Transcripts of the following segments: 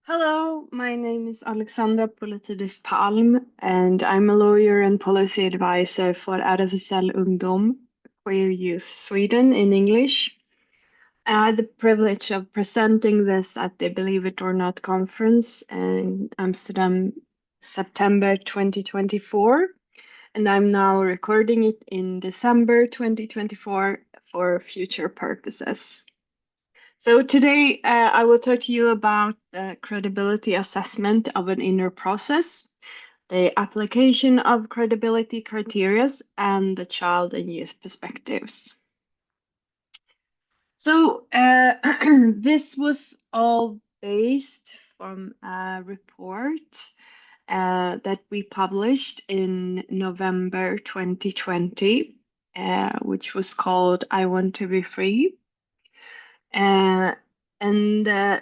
Hello, my name is Alexandra Politidis Palm, and I'm a lawyer and policy advisor for RFSL Ungdom, Queer Youth Sweden in English. I had the privilege of presenting this at the Believe It or Not conference in Amsterdam, September 2024, and I'm now recording it in December 2024 for future purposes. So today I will talk to you about the credibility assessment of an inner process, the application of credibility criteria, and the child and youth perspectives. So this was all based from a report that we published in November 2020, which was called I Want to Be Free. And uh,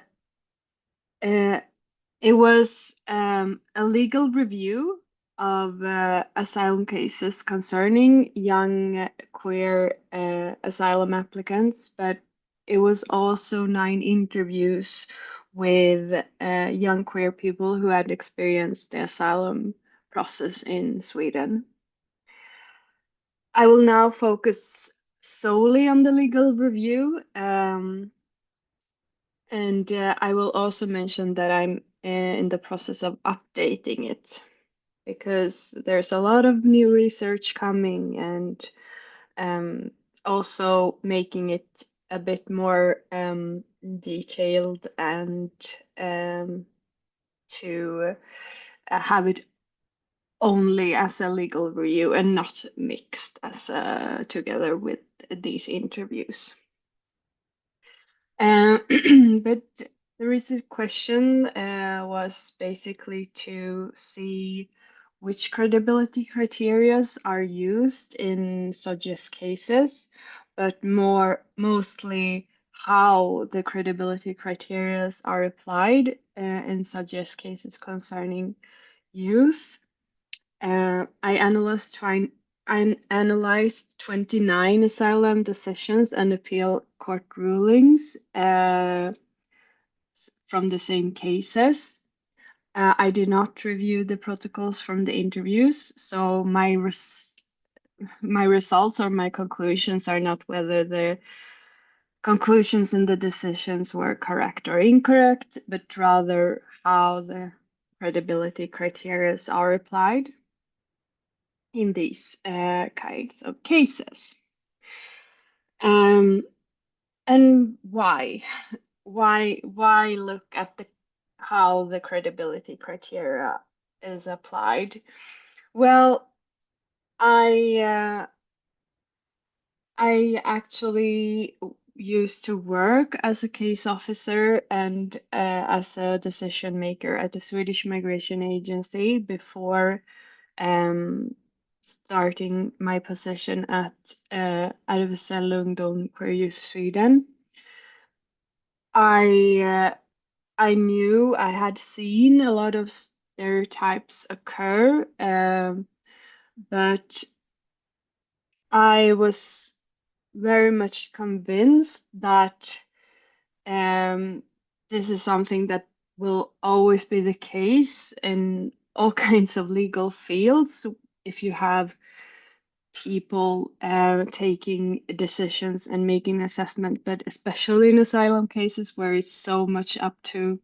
It was a legal review of asylum cases concerning young queer asylum applicants, but it was also 9 interviews with young queer people who had experienced the asylum process in Sweden. I will now focus solely on the legal review. And I will also mention that I'm in the process of updating it because there's a lot of new research coming and um, also making it a bit more detailed and to have it only as a legal review and not mixed as together with these interviews. But the recent question was basically to see which credibility criteria are used in such cases, but mostly how the credibility criteria are applied in such cases concerning youth. I analyzed 29 asylum decisions and appeal court rulings from the same cases. I did not review the protocols from the interviews, so my results or my conclusions are not whether the conclusions in the decisions were correct or incorrect, but rather how the credibility criteria are applied in these kinds of cases. And why? Why look at how the credibility criteria is applied? Well, I actually used to work as a case officer and as a decision maker at the Swedish Migration Agency before starting my position at RFSL Ungdom Queer Youth Sweden. I knew I had seen a lot of stereotypes occur, but I was very much convinced that this is something that will always be the case in all kinds of legal fields. If you have people taking decisions and making assessment, but especially in asylum cases where it's so much up to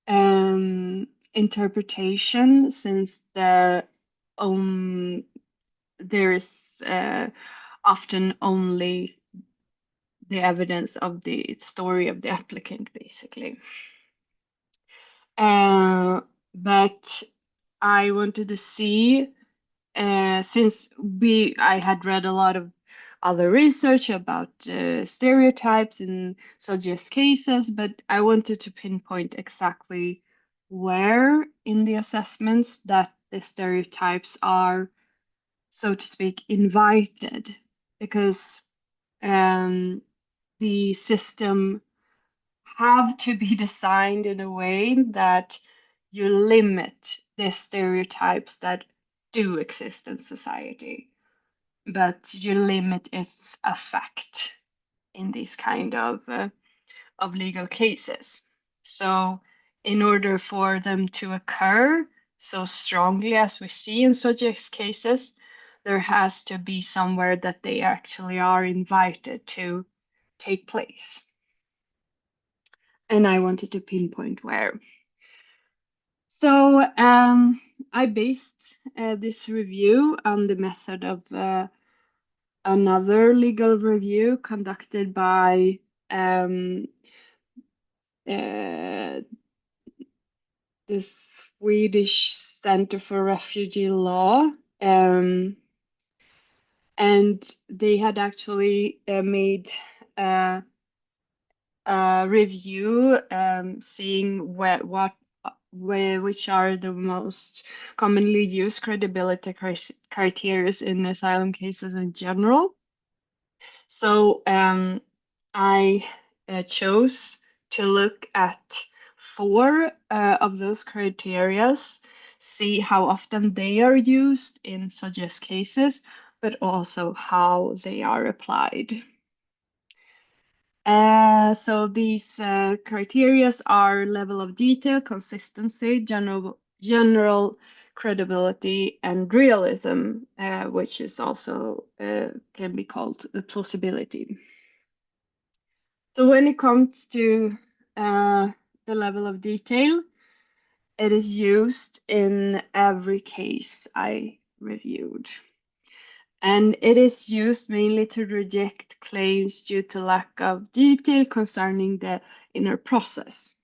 interpretation, since there is often only the evidence of the story of the applicant, basically. But I wanted to see, since I had read a lot of other research about stereotypes in such cases, but I wanted to pinpoint exactly where in the assessments that the stereotypes are, so to speak, invited, because the system have to be designed in a way that you limit the stereotypes that do exist in society, but you limit its effect in these kind of legal cases. So in order for them to occur so strongly as we see in such cases, there has to be somewhere that they actually are invited to take place. And I wanted to pinpoint where. So I based this review on the method of another legal review conducted by the Swedish Center for Refugee Law. And they had actually made a review seeing which are the most commonly used credibility criteria in asylum cases in general. So I chose to look at 4 of those criteria, see how often they are used in such cases, but also how they are applied. So these criteria are level of detail, consistency, general credibility, and realism, which is also can be called plausibility. So when it comes to the level of detail, it is used in every case I reviewed. And it is used mainly to reject claims due to lack of detail concerning the inner process.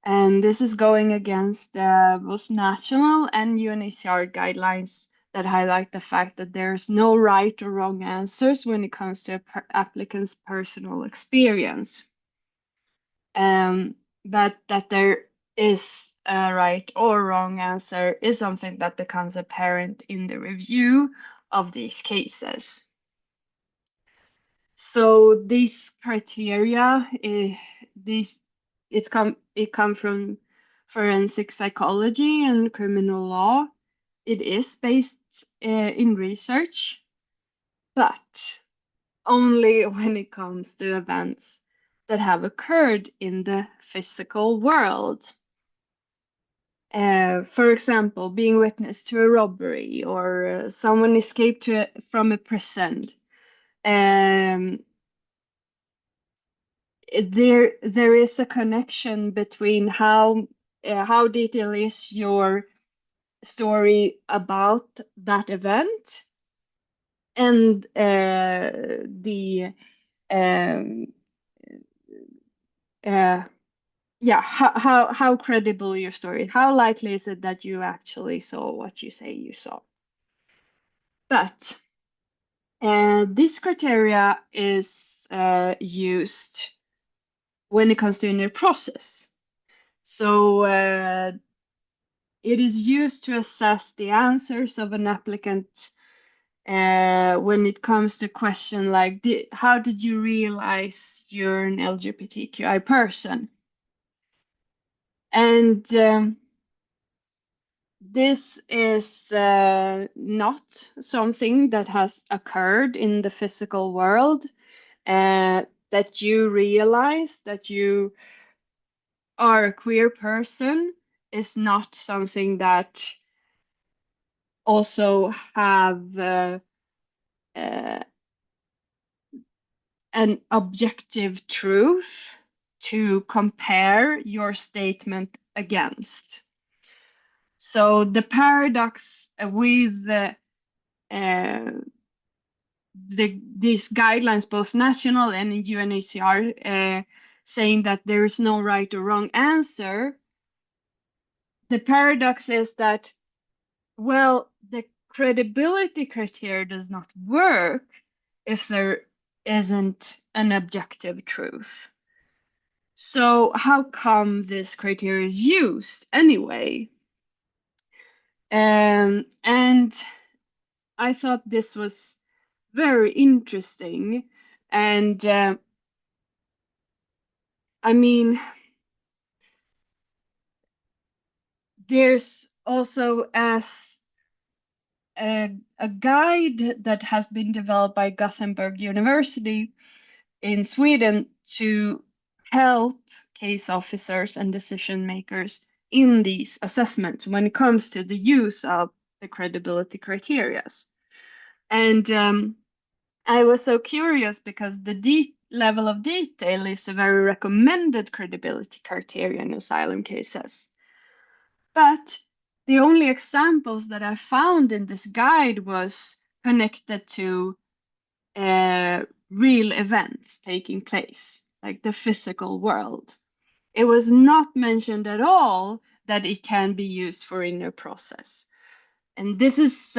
And this is going against both national and UNHCR guidelines that highlight the fact that there's no right or wrong answers when it comes to applicant's personal experience. But that there is a right or wrong answer is something that becomes apparent in the review of these cases. So these criteria, it come from forensic psychology and criminal law. It is based in research, but only when it comes to events that have occurred in the physical world. For example, being witness to a robbery or someone escaped from a prison. There is a connection between how detailed is your story about that event and the um, how credible your story. How likely is it that you actually saw what you say you saw? But this criteria is used when it comes to inner process. So it is used to assess the answers of an applicant when it comes to question like, how did you realize you're an LGBTQI person? And this is not something that has occurred in the physical world, that you realize that you are a queer person is not something that also have an objective truth to compare your statement against. So the paradox with these guidelines, both national and UNHCR, saying that there is no right or wrong answer, the paradox is that, well, the credibility criteria does not work if there isn't an objective truth. So how come this criteria is used anyway? And I thought this was very interesting. And I mean, there's also a guide that has been developed by Gothenburg University in Sweden to help case officers and decision makers in these assessments when it comes to the use of the credibility criteria. And I was so curious because the level of detail is a very recommended credibility criteria in asylum cases. But the only examples that I found in this guide was connected to real events taking place, like the physical world. It was not mentioned at all that it can be used for inner process. And this is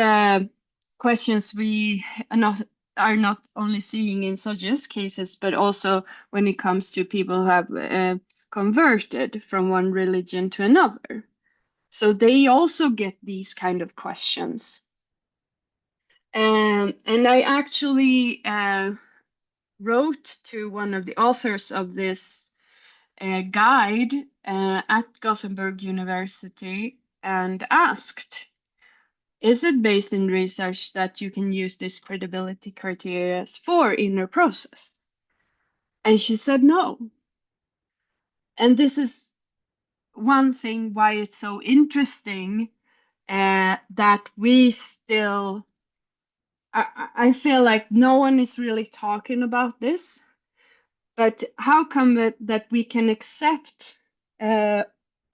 questions we are not only seeing in Soji's cases, but also when it comes to people who have converted from one religion to another. So they also get these kind of questions. And I actually wrote to one of the authors of this guide at Gothenburg University and asked, is it based in research that you can use this credibility criteria for inner process? And she said no. And this is one thing why it's so interesting that we still, I feel like no one is really talking about this, but how come that we can accept a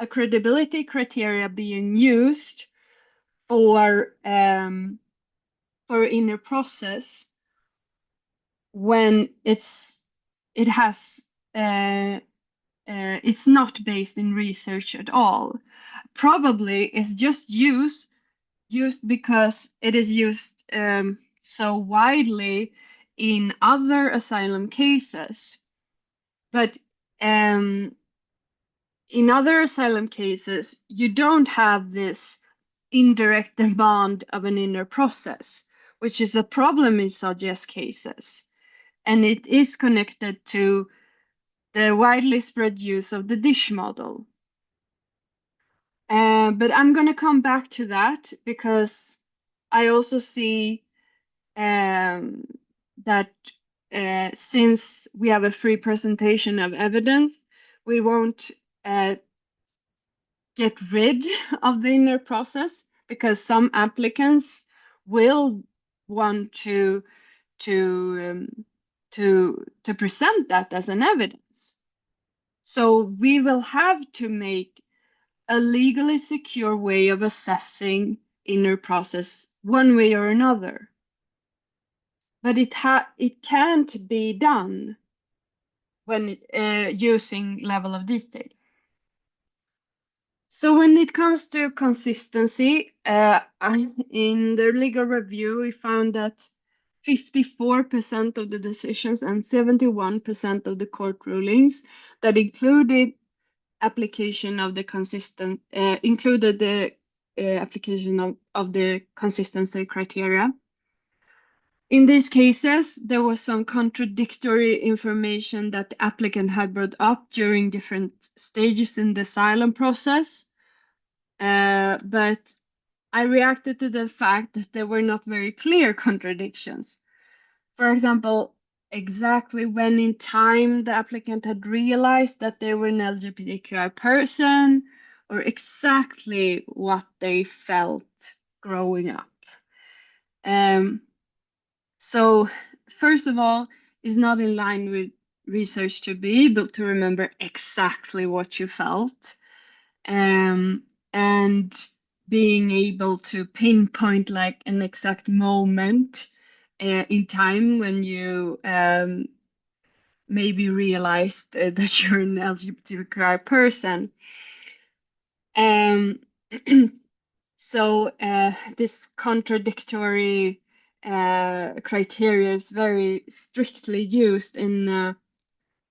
credibility criteria being used for inner process when it has it's not based in research at all. Probably it's just used because it is used so widely in other asylum cases. But in other asylum cases, you don't have this indirect demand of an inner process, which is a problem in Soji's cases. And it is connected to the widely spread use of the dish model. But I'm going to come back to that because I also see that since we have a free presentation of evidence, we won't get rid of the inner process because some applicants will want to present that as an evidence. So we will have to make a legally secure way of assessing inner process one way or another. But it can't be done when using level of detail. So when it comes to consistency, in the legal review, we found that 54% of the decisions and 71% of the court rulings that included application of the application of the consistency criteria. In these cases, there was some contradictory information that the applicant had brought up during different stages in the asylum process. But I reacted to the fact that there were not very clear contradictions. For example, exactly when in time the applicant had realized that they were an LGBTQI person, or exactly what they felt growing up. So first of all, it's not in line with research to be able to remember exactly what you felt. And being able to pinpoint like an exact moment in time when you maybe realized that you're an LGBTQI person. So this contradictory criteria is very strictly used in a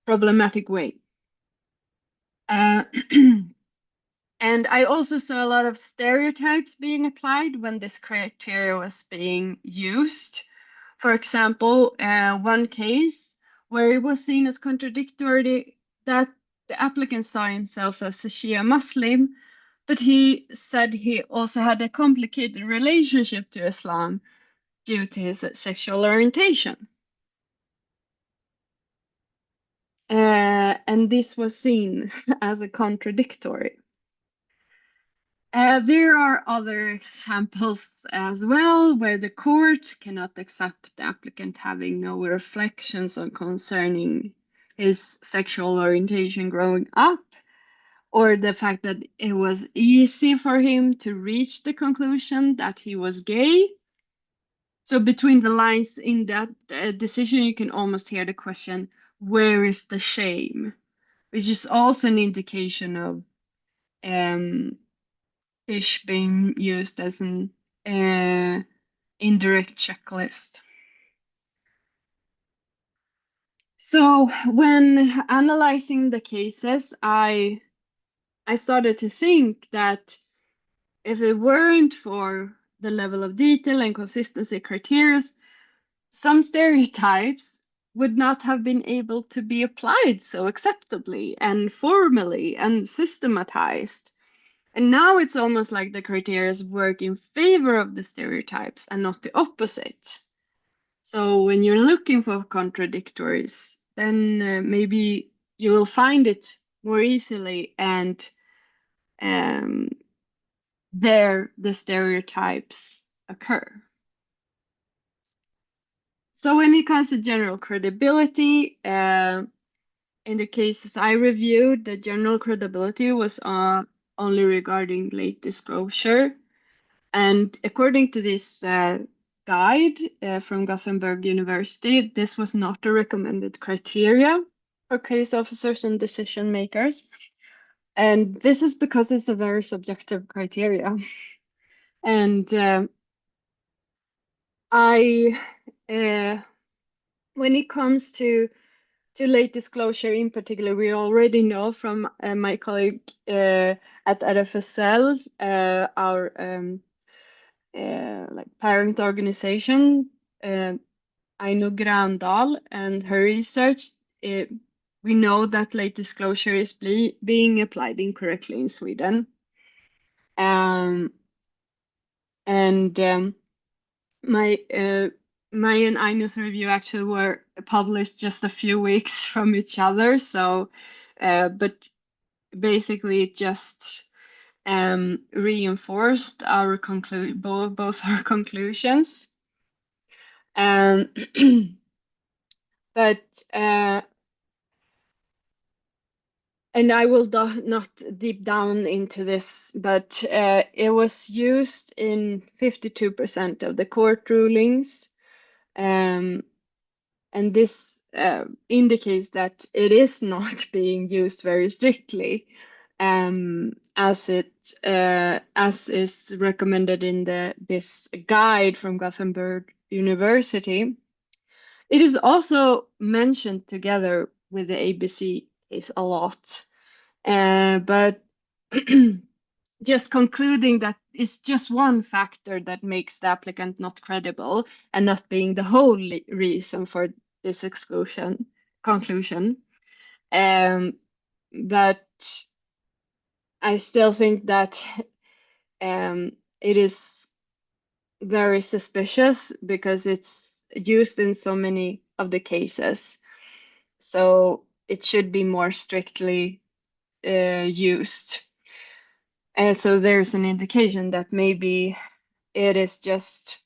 problematic way. And I also saw a lot of stereotypes being applied when this criteria was being used. For example, one case where it was seen as contradictory that the applicant saw himself as a Shia Muslim, but he said he also had a complicated relationship to Islam due to his sexual orientation. and this was seen as a contradictory. There are other examples as well where the court cannot accept the applicant having no reflections on concerning his sexual orientation growing up, or the fact that it was easy for him to reach the conclusion that he was gay. So between the lines in that decision, you can almost hear the question, where is the shame? Which is also an indication of fish being used as an indirect checklist. So when analyzing the cases, I started to think that if it weren't for the level of detail and consistency criteria, some stereotypes would not have been able to be applied so acceptably and formally and systematized. And now it's almost like the criteria work in favor of the stereotypes and not the opposite. So when you're looking for contradictories, then maybe you will find it more easily, and there the stereotypes occur. So when it comes to general credibility, in the cases I reviewed, the general credibility was only regarding late disclosure. And according to this guide from Gothenburg University, this was not a recommended criteria for case officers and decision makers. And this is because it's a very subjective criteria. And when it comes to late disclosure in particular, we already know from my colleague at RFSL, our like parent organization, Aino Grandal, and her research, we know that late disclosure is being applied incorrectly in Sweden. And my and Aino's review actually were published just a few weeks from each other. So, but basically it just reinforced our both our conclusions. But and I will not deep down into this, but it was used in 52% of the court rulings. And this indicates that it is not being used very strictly, as is recommended in this guide from Gothenburg University. It is also mentioned together with the ABC case a lot, but just concluding that it's just one factor that makes the applicant not credible and not being the whole reason for this conclusion. But I still think that it is very suspicious because it's used in so many of the cases. So it should be more strictly used. And so there's an indication that maybe it is just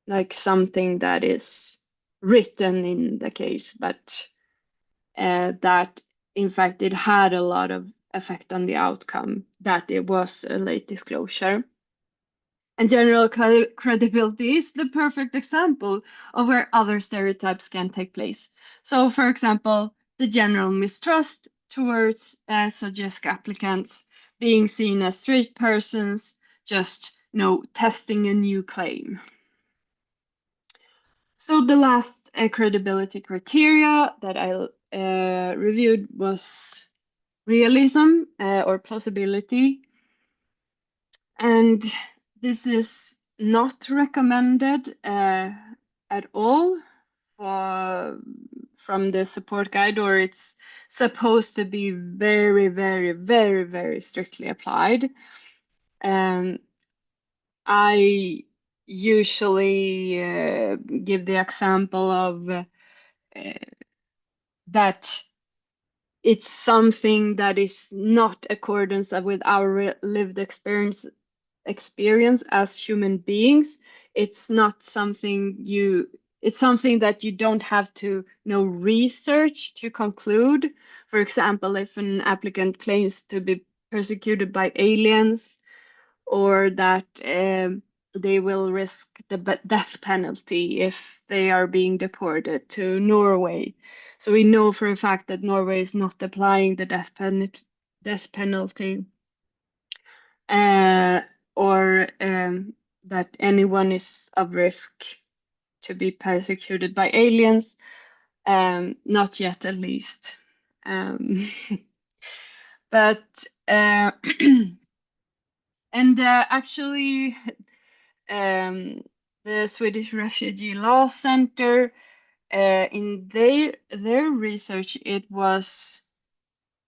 like something that is written in the case, but that in fact it had a lot of effect on the outcome, that it was a late disclosure. And general credibility is the perfect example of where other stereotypes can take place. So, for example, the general mistrust towards SOGESC applicants, being seen as straight persons, just testing a new claim. So the last credibility criteria that I reviewed was realism or plausibility. And this is not recommended at all from the support guide, or it's supposed to be very, very, very, very strictly applied. I usually give the example of that it's something that is not accordance with our lived experience as human beings. It's not something you, it's something that you don't have to know research to conclude. For example, if an applicant claims to be persecuted by aliens, or that they will risk the death penalty if they are being deported to Norway. So we know for a fact that Norway is not applying the death penalty, uh, or that anyone is of risk to be persecuted by aliens. Not yet, at least. Um, but and actually, um, the Swedish Refugee Law Center, in their research, it was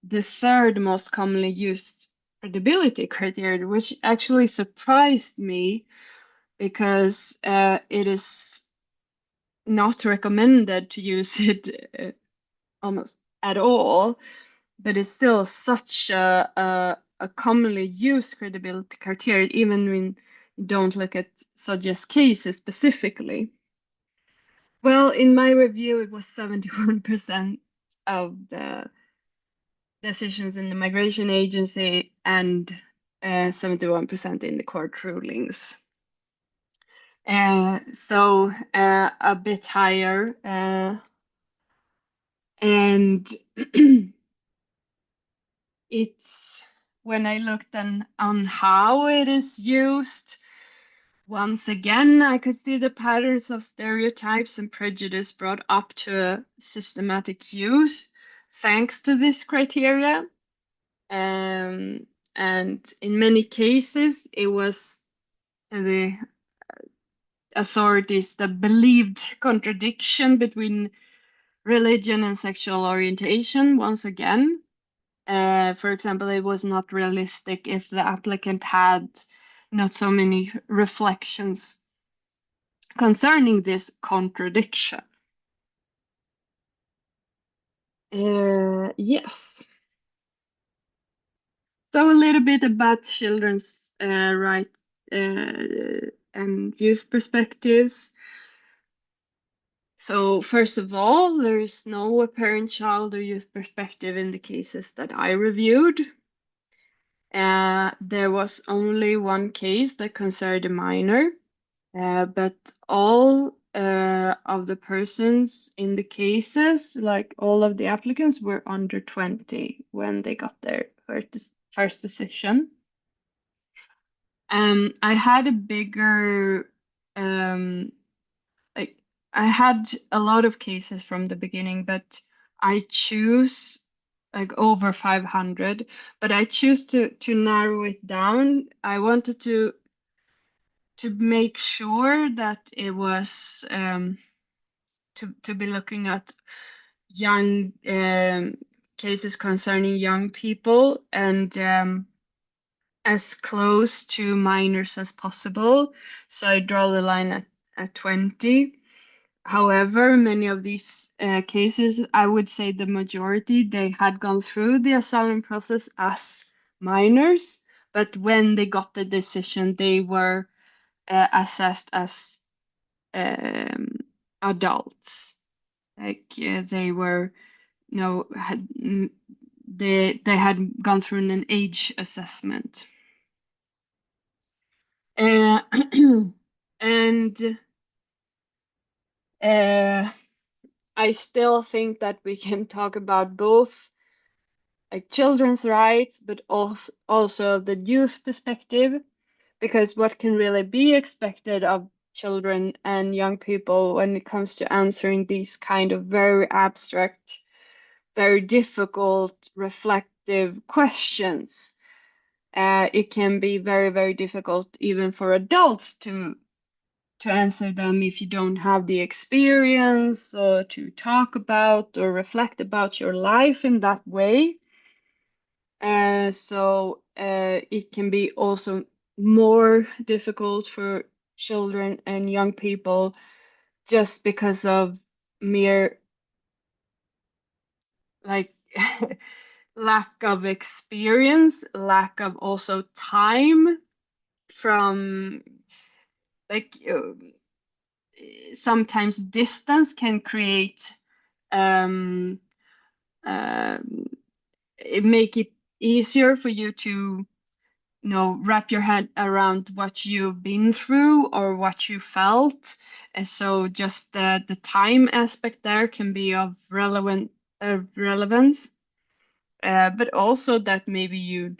the third most commonly used credibility criteria, which actually surprised me because it is not recommended to use it almost at all, but it's still such a commonly used credibility criteria, even when you don't look at suggest cases specifically. Well, in my review, it was 71% of the decisions in the migration agency and 71% in the court rulings. So a bit higher. And it's when I looked on how it is used, once again, I could see the patterns of stereotypes and prejudice brought up to a systematic use thanks to this criteria. And in many cases, it was the authorities that believed contradiction between religion and sexual orientation, once again. For example, it was not realistic if the applicant had not so many reflections concerning this contradiction. Yes. So a little bit about children's rights and youth perspectives. So first of all, there is no apparent child or youth perspective in the cases that I reviewed. There was only one case that concerned a minor, but all of the persons in the cases, like all of the applicants, were under 20 when they got their first decision. I had a bigger, like I had a lot of cases from the beginning, but I choose like over 500, but I choose to narrow it down. I wanted to make sure that it was to be looking at young cases concerning young people and as close to minors as possible. So I draw the line at 20. However, many of these cases, I would say the majority, they had gone through the asylum process as minors, but when they got the decision, they were assessed as adults. Like they were, had they had gone through an age assessment. Uh, and I still think that we can talk about both like children's rights, but also the youth perspective, because what can really be expected of children and young people when it comes to answering these kind of very abstract, very difficult, reflective questions. It can be very, very difficult even for adults to answer them if you don't have the experience or to talk about or reflect about your life in that way. So it can be also more difficult for children and young people just because of mere like lack of experience, lack of also time from like sometimes distance can create um, it make it easier for you to wrap your head around what you've been through or what you felt. And so just the time aspect there can be of relevance, but also that maybe you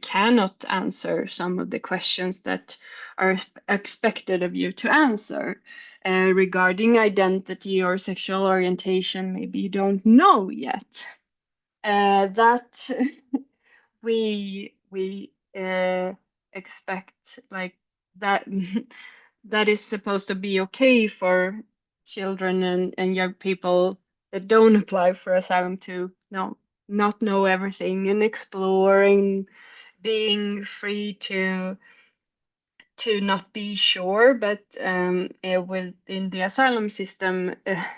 cannot answer some of the questions that are expected of you to answer. Regarding identity or sexual orientation, maybe you don't know yet. That we expect like that that is supposed to be okay for children and young people that don't apply for asylum to not know everything and exploring, being free to not be sure, but within the asylum system,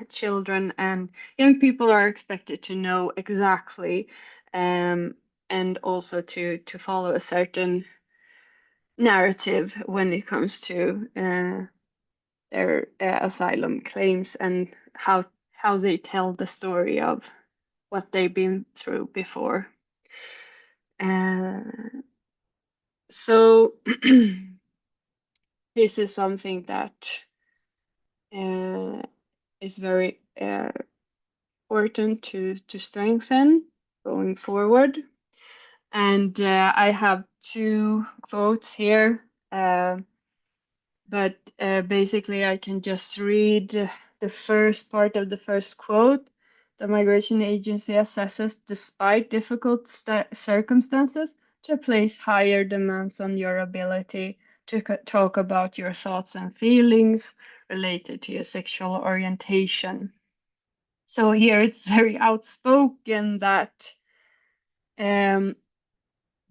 children and young people are expected to know exactly, um, and also to follow a certain narrative when it comes to their asylum claims and how they tell the story of what they've been through before. So this is something that uh, is very important to strengthen going forward. And I have two quotes here, but basically I can just read the first part of the first quote. The migration agency assesses, despite difficult circumstances, to place higher demands on your ability to talk about your thoughts and feelings related to your sexual orientation. So here it's very outspoken that um,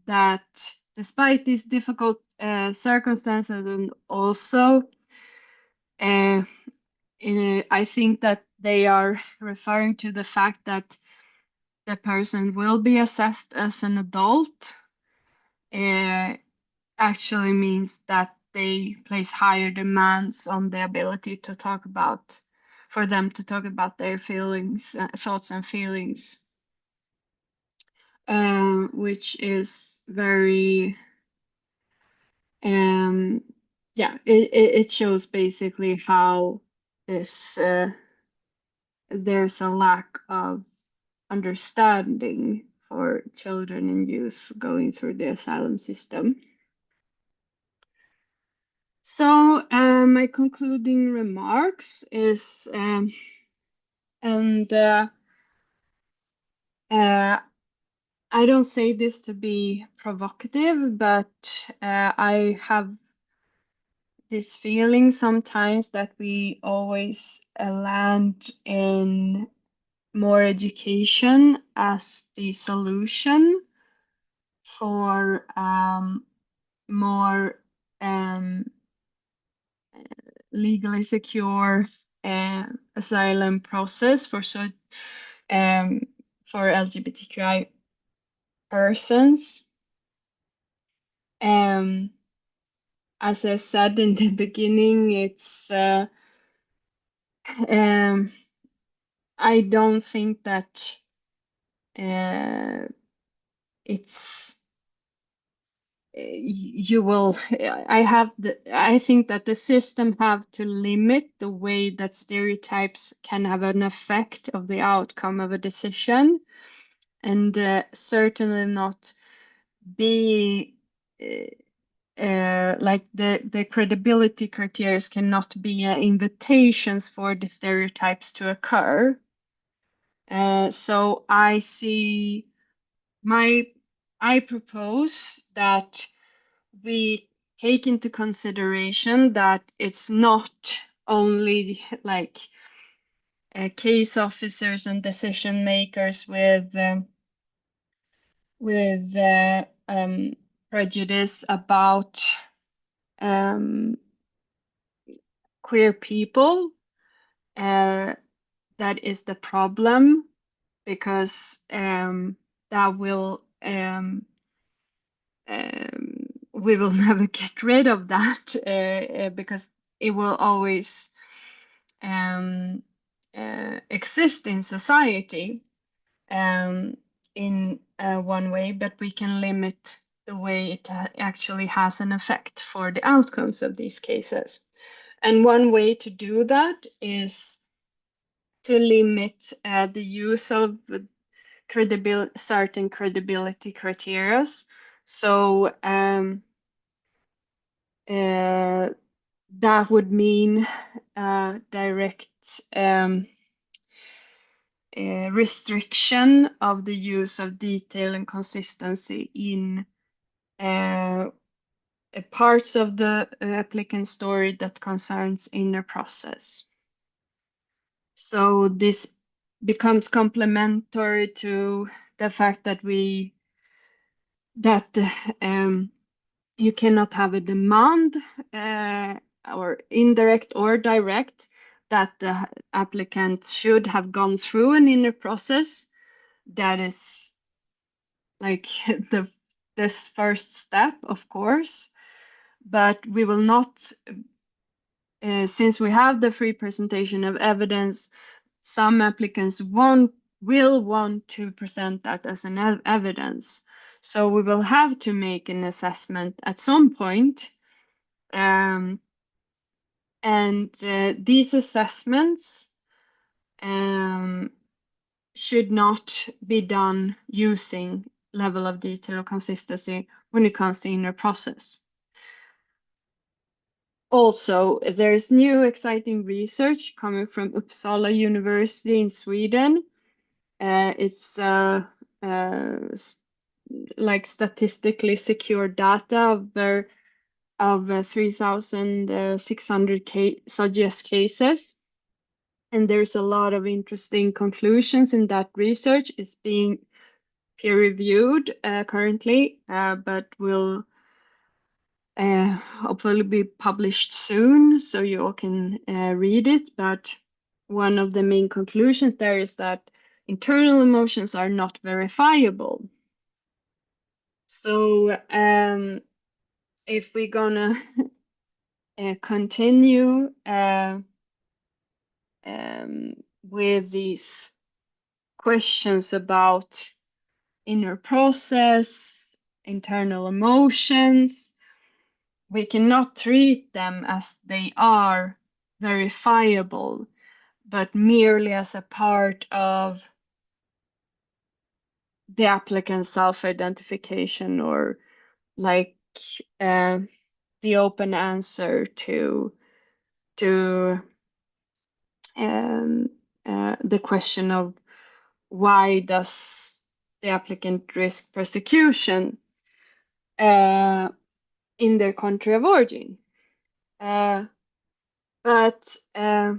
that despite these difficult circumstances, and also uh, I think that they are referring to the fact that the person will be assessed as an adult, uh, actually means that they place higher demands on the ability to talk about, for them to talk about their feelings, thoughts and feelings, which is very, yeah, it shows basically how this there's a lack of understanding for children and youth going through the asylum system. So my concluding remarks is, and I don't say this to be provocative, but I have this feeling sometimes that we always land in more education as the solution for more legally secure asylum process um, for LGBTQI persons. As I said in the beginning, it's I don't think that it's you will I think that the system have to limit the way that stereotypes can have an effect of the outcome of a decision, and certainly not be like the credibility criteria cannot be invitations for the stereotypes to occur. So my I propose that we take into consideration that it's not only like case officers and decision makers with prejudice about queer people that is the problem, because that will we will never get rid of that because it will always exist in society in one way, but we can limit the way it actually has an effect for the outcomes of these cases. And one way to do that is to limit the use of certain credibility criteria. So that would mean direct restriction of the use of detail and consistency in parts of the applicant story that concerns inner process. So this becomes complementary to the fact that you cannot have a demand or indirect or direct that the applicant should have gone through an inner process. That is like this first step, of course, but we will not, since we have the free presentation of evidence, some applicants will want to present that as an evidence. So we will have to make an assessment at some point. And these assessments should not be done using level of detail or consistency when it comes to inner process. Also, there's new exciting research coming from Uppsala University in Sweden. It's like statistically secure data of 3,600 suggest cases. And there's a lot of interesting conclusions in that research. It's being peer reviewed currently, but will hopefully be published soon, so you all can read it. But one of the main conclusions there is that internal emotions are not verifiable. So if we're gonna continue with these questions about inner process, internal emotions, we cannot treat them as they are verifiable, but merely as a part of the applicant's self-identification, or like the open answer to the question of why does the applicant risk persecution in their country of origin. But I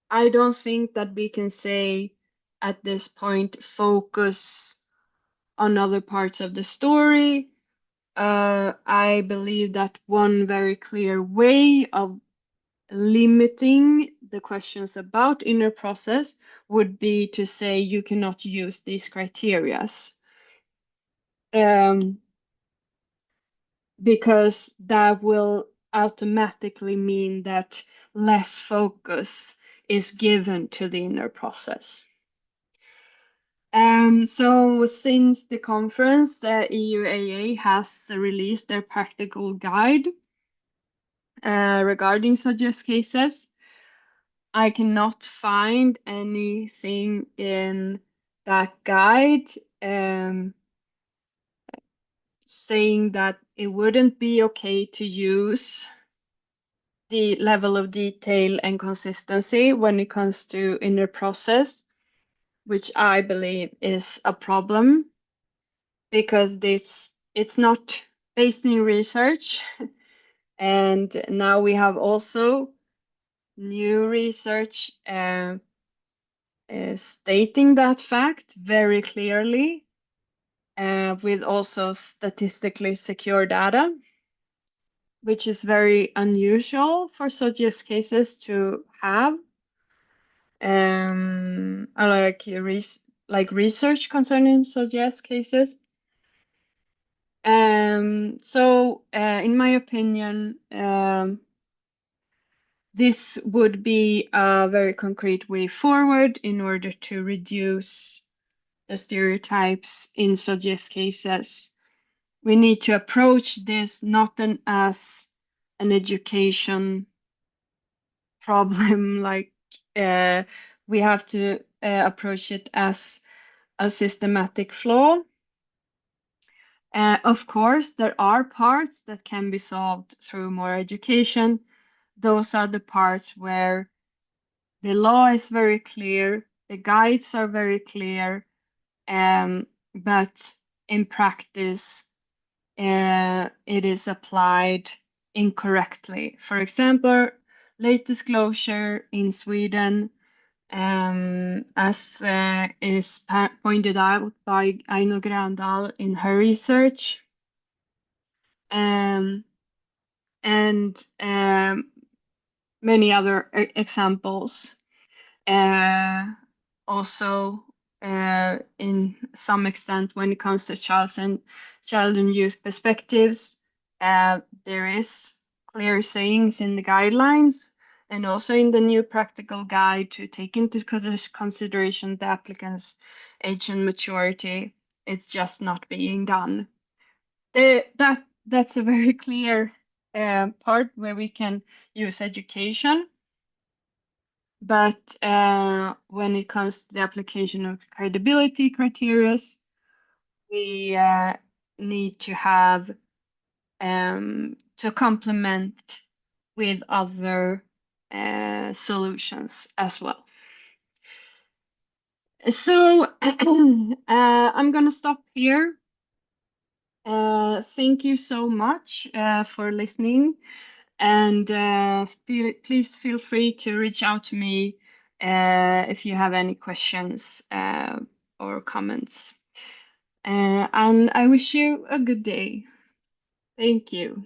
don't think that we can say at this point focus on other parts of the story. I believe that one very clear way of limiting the questions about inner process would be to say you cannot use these criterias. Because that will automatically mean that less focus is given to the inner process. So since the conference, EUAA has released their practical guide regarding suggest cases. I cannot find anything in that guide saying that it wouldn't be okay to use the level of detail and consistency when it comes to inner process, which I believe is a problem because it's not based in research. And now we have also new research stating that fact very clearly, with also statistically secure data, which is very unusual for such cases to have. like research concerning such cases. In my opinion, this would be a very concrete way forward in order to reduce the stereotypes in such cases. We need to approach this not as an education problem, like we have to approach it as a systematic flaw. Of course, there are parts that can be solved through more education. Those are the parts where the law is very clear, the guides are very clear, but in practice, it is applied incorrectly. For example, late disclosure in Sweden, as is pointed out by Aino Grandal in her research, um, and many other examples. Also, in some extent, when it comes to child and youth perspectives, there is clear sayings in the guidelines and also in the new practical guide to take into consideration the applicant's age and maturity. It's just not being done. That's a very clear part where we can use education. But when it comes to the application of credibility criteria, we need to have to complement with other solutions as well. So I'm going to stop here. Thank you so much for listening. And please feel free to reach out to me if you have any questions or comments. And I wish you a good day. Thank you.